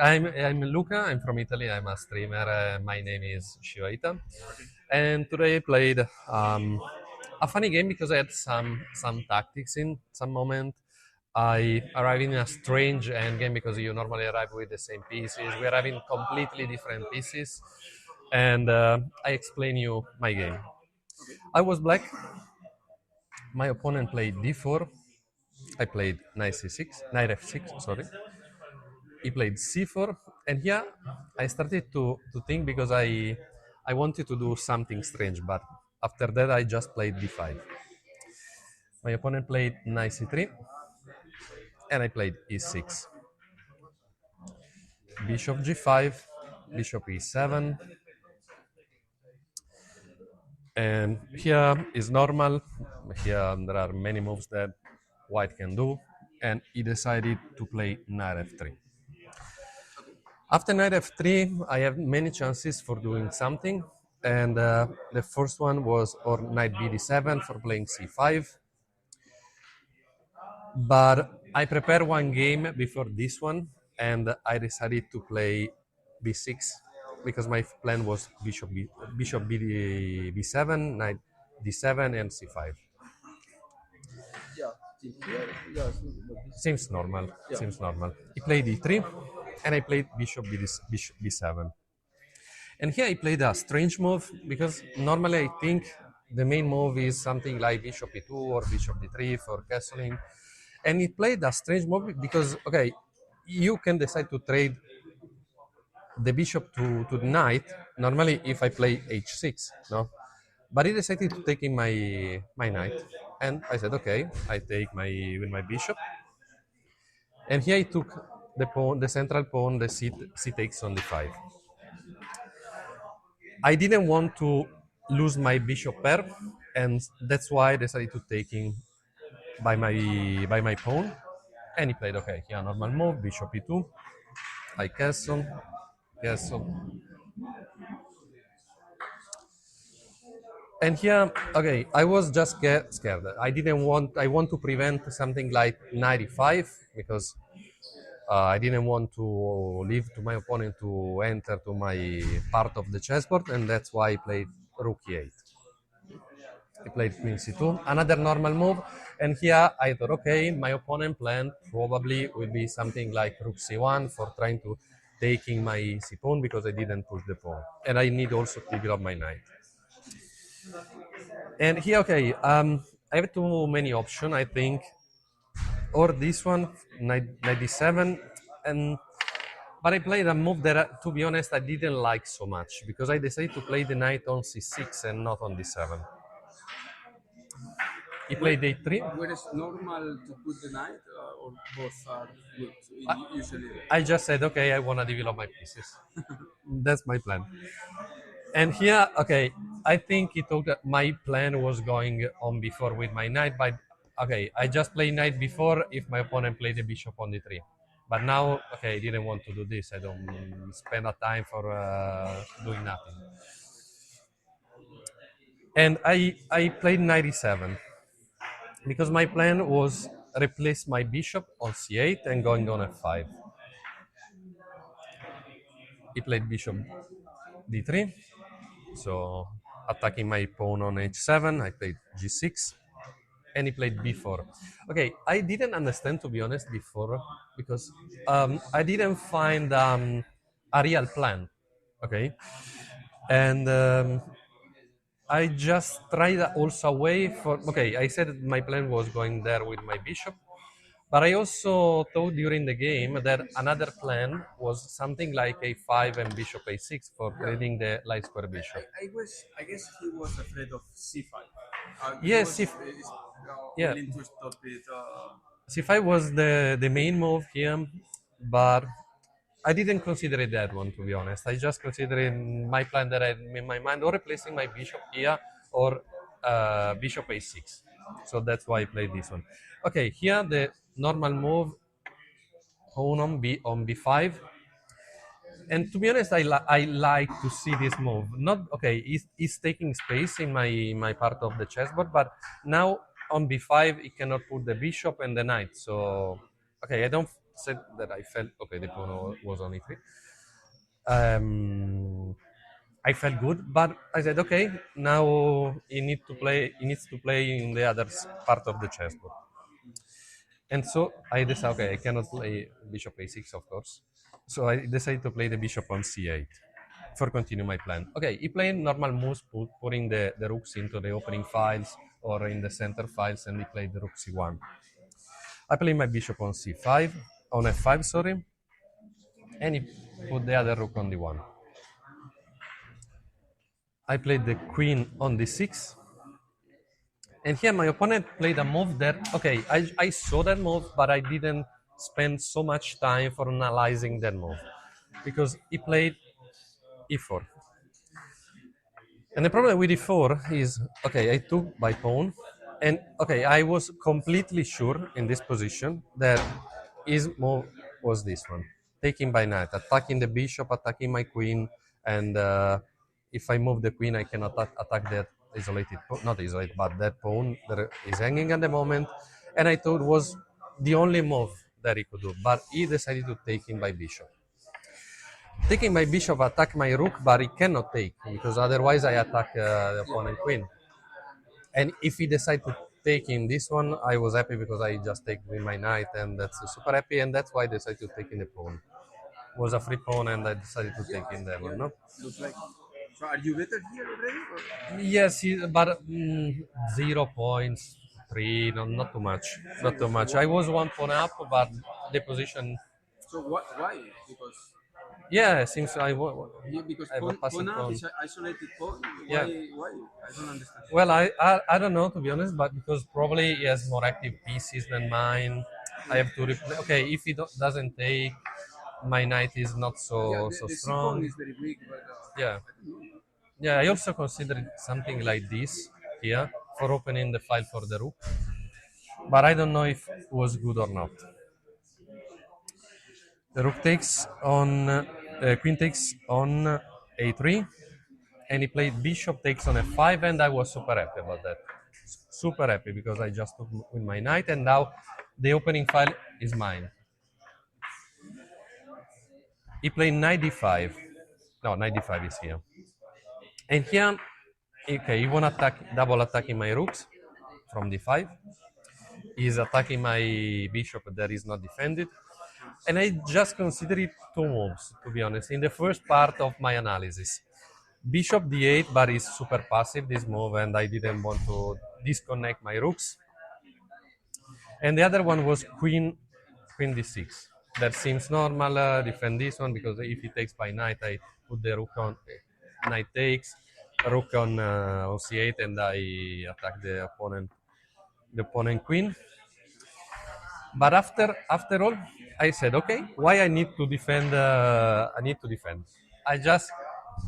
I'm Luca. I'm from Italy. I'm a streamer. My name is Shivaita, and today I played a funny game because I had some tactics in some moment. I arrived in a strange endgame because you normally arrive with the same pieces. We're having completely different pieces, and I explain you my game. I was black. My opponent played d4. I played knight c6, knight f6. Sorry. He played c4, and here I started to think because I wanted to do something strange, but after that I just played d5. My opponent played knight c3, and I played e6. Bishop g5, bishop e7, and here is normal. Here there are many moves that white can do, and he decided to play knight f3. After knight f3, I have many chances for doing something, and the first one was or knight bd7 for playing c5. But I prepared one game before this one, and I decided to play b6 because my plan was bishop b7, knight d7, and c5. Seems normal. Seems normal. He played e3, and I played bishop b7. And here I played a strange move because normally I think the main move is something like bishop e2 or bishop d3 for castling. And he played a strange move because, okay, you can decide to trade the bishop to the knight. Normally, if I play h6, no? But he decided to take in my knight. And I said, okay, I take with my bishop. And here I took the pawn, the central pawn, the c takes on d5. I didn't want to lose my bishop pair, and that's why I decided to take in by my pawn. And he played okay. Here, normal move, bishop e2. I castle, castle. And here, okay, I was just scared. I want to prevent something like 95 because I didn't want to leave to my opponent to enter to my part of the chessboard, and that's why I played rook e8. He played queen c2, another normal move, and here I thought, okay, my opponent plan probably will be something like rook c1 for trying to taking my c pawn because I didn't push the pawn, and I need also to develop my knight. And here, okay, I have too many options, I think, or this one, knight d7, and but I played a move that, to be honest, I didn't like so much because I decided to play the knight on c6 and not on d7. He played d3. Where is normal to put the knight, or both are good? Usually, I just said, okay, I want to develop my pieces. That's my plan. And here, okay, I think he thought that my plan was going on before with my knight, but okay, I just played knight before if my opponent played the bishop on d3. But now, okay, I didn't want to do this. I don't spend a time for doing nothing. And I played knight e7 because my plan was replace my bishop on c8 and going on f5. He played bishop d3, so attacking my pawn on h7. I played g6, and he played b4. Okay, I didn't understand, to be honest, before because I didn't find a real plan. Okay, and I just tried also a way for. Okay, I said my plan was going there with my bishop, but I also thought during the game that another plan was something like a5 and bishop a6 for trading the light square bishop. I guess he was afraid of c5. Yes, yeah, willing to stop it. c5 was the main move here, but I didn't consider it that one, to be honest. I just considered my plan that I had in my mind, or replacing my bishop here, or bishop a6. So that's why I played this one. Okay, here the normal move, pawn on b5. And to be honest, I like to see this move. Not okay. He's taking space in my part of the chessboard, but now on b5 he cannot put the bishop and the knight. So okay, I don't said that I felt okay. The pawn was on e3. Um, I felt good, but I said, okay, now he needs to play. He needs to play in the other part of the chessboard. And so I decided, okay, I cannot play bishop a6, of course. So I decided to play the bishop on c8 for continue my plan. Okay, he played normal moves, putting the rooks into the opening files or in the center files, and he played the rook c1. I played my bishop on c5, on f5, sorry, and he put the other rook on d1. I played the queen on d6, and here my opponent played a move that, okay, I saw that move, but I didn't spend so much time for analyzing that move because he played e4. And the problem with e4 is, okay, I took by pawn, and okay, I was completely sure in this position that his move was this one, taking by knight, attacking the bishop, attacking my queen, and if I move the queen, I can attack that isolated, not isolated, but that pawn that is hanging at the moment. And I thought was the only move that he could do, but he decided to take him by bishop. Taking my bishop attack my rook, but he cannot take because otherwise I attack the opponent queen. And if he decide to take in this one, I was happy because I just take with my knight, and that's super happy, and that's why I decided to take in the pawn. It was a free pawn, and I decided to take in that one. No. Looks like. So are you better here already? Or? Yes, but 0.3, no, not too much, not too much. I was one pawn up, but the position. So what? Why? Because Yeah, it seems because I have a passing pawn up pawn. is an isolated pawn. Yeah. Why? I don't understand. Well, I don't know, to be honest, but because probably he has more active pieces than mine. I have to replay. Okay, if he doesn't take, my knight is not so The strong. pawn is very weak, but Yeah, yeah. I also considered something like this here for opening the file for the rook, but I don't know if it was good or not. The rook takes on, queen takes on a3, and he played bishop takes on f5, and I was super happy about that. Super happy because I just took with my knight, and now the opening file is mine. He played knight d5. No, knight d5 is here. And here, okay, he won't attack, double attacking my rooks from d5. He's attacking my bishop that is not defended. And I just consider it two moves, to be honest, in the first part of my analysis. Bishop d8, but is super passive, this move, and I didn't want to disconnect my rooks. And the other one was queen d6. That seems normal, defend this one, because if he takes by knight, I put the rook on, knight takes, rook on c8, and I attack the opponent queen. But after all, I said, okay, why I need to defend? I just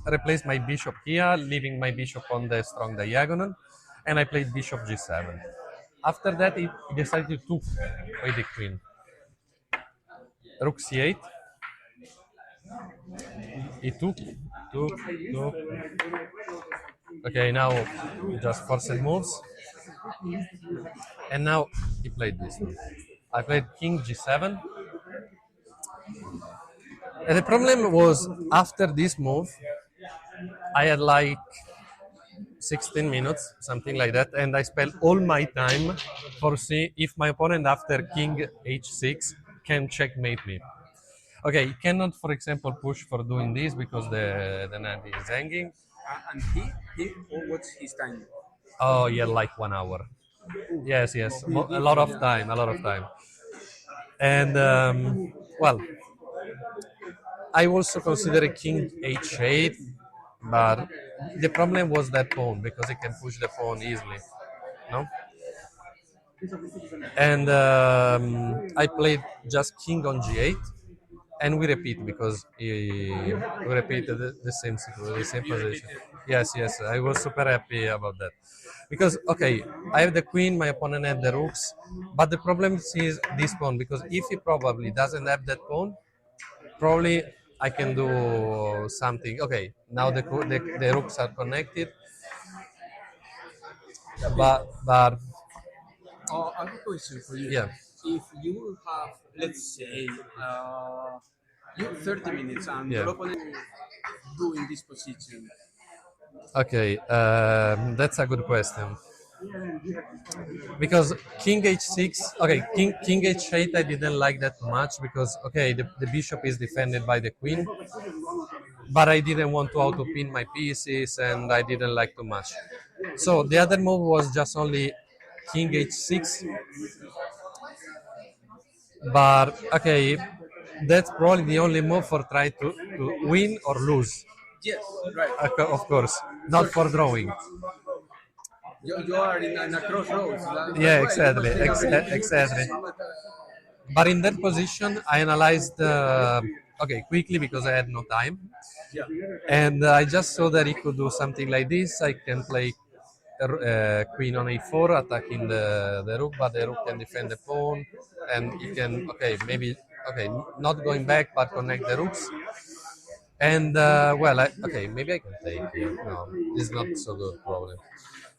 replaced my bishop here, leaving my bishop on the strong diagonal, and I played bishop g7. After that, he decided to play the queen. Rook c8. He took. Okay, now just forced moves. And now he played this one. I played king g7. And the problem was, after this move, I had like 16 minutes, something like that, and I spent all my time for see if my opponent after king h6 can checkmate me. Okay, he cannot, for example, push for doing this because the knight is hanging. and what's his time? Oh, yeah, like 1 hour. Yes, yes, a lot of time, a lot of time. And well, I also consider king h8, but the problem was that pawn because he can push the pawn easily, no? And I played just king on g8, and we repeat because we repeated the same situation, the same position. Yes, yes, I was super happy about that because okay, I have the queen, my opponent had the rooks, but the problem is this pawn because if he probably doesn't have that pawn, probably I can do something. Okay, now the rooks are connected, but Oh, I have a question for you. yeah. if you have, let's say, you 30 minutes and Yeah. your opponent do in this position. Okay, that's a good question. Because King H6, okay, King H8 I didn't like that much because, okay, the bishop is defended by the queen, but I didn't want to auto pin my pieces and I didn't like too much. So the other move was just only King H6, but okay, that's probably the only move for try to win or lose, Yes, right. of course, not for drawing. You are in a crossroads. Yeah, That's right. You exactly, must be in a really tricky exactly. position. But in that position, I analyzed okay quickly because I had no time, Yeah. and I just saw that he could do something like this. I can play queen on a4, attacking the rook, but the rook can defend the pawn, and he can okay maybe okay not going back but connect the rooks. And well, okay, maybe I can take here. No, it's not so good probably. Yeah,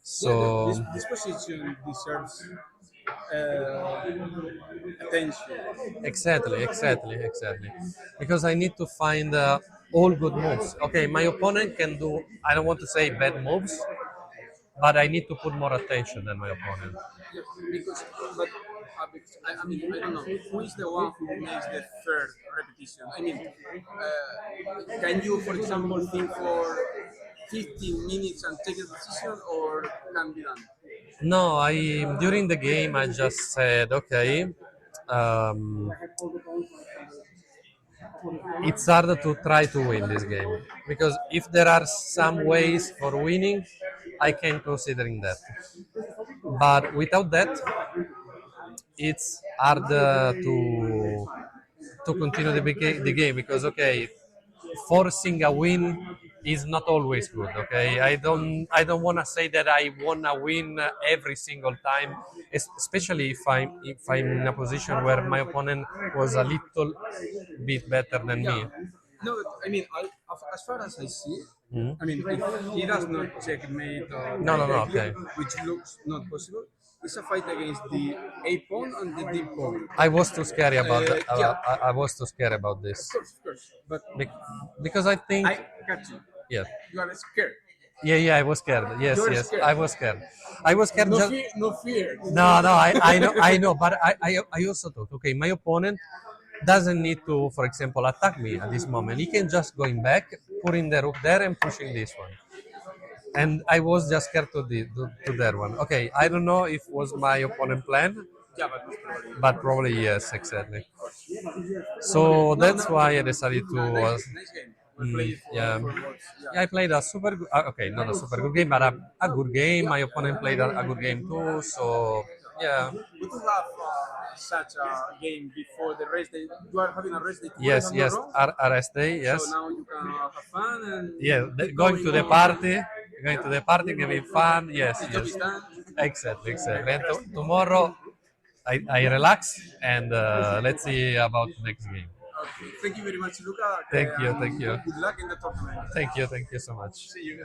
So this position deserves attention. exactly. Because I need to find all good moves. Okay, my opponent can do, I don't want to say bad moves, but I need to put more attention than my opponent. Yeah, because, but because I mean, I don't know who is the one who makes the third repetition. I mean, can you, for example, think for 15 minutes and take a decision, or can be done? No, during the game I just said, okay, um, it's harder to try to win this game because if there are some ways for winning, I can considering that. But without that, it's hard to continue the game because okay, forcing a win is not always good. Okay, I don't want to say that I wanna win every single time, especially if I'm in a position where my opponent was a little bit better than me. Yeah. No, I mean, as far as I see, Mhm. I mean, if he does not checkmate No, no, directly, okay. which looks not possible, it's a fight against the A pawn and the D pawn. I was too scary about that. Yeah, I was too scared about this of course. But Bec- because I think I got you. yeah. You are scared. Yeah, I was scared. Yes, You're yes, scared. I was scared. I was scared No just. fear, no fear. No, no, I know, but I also thought, okay, my opponent doesn't need to, for example, attack me at this moment. He can just going back, putting the rook there and pushing this one. And I was just scared to that one. Okay, I don't know if was my opponent plan, Yeah, but most probably. but probably yes, exactly. So that's No, why I decided to. nice game. We play it Yeah. for votes. Yeah, I played a super good, okay, not a super good game, but a good game. My opponent played a good game too. So yeah, We do have such a game before the race day. You are having a race day tomorrow, if yes, I'm not yes, wrong. RS day, So yes, now you can have fun and yeah, keep going to the on. party, giving fun. Yes, The job yes, is done. exactly. And tomorrow I relax and let's see about next game. Okay. Thank you very much, Luca. Thank you, And thank you, good luck in the tournament. thank you so much. See you.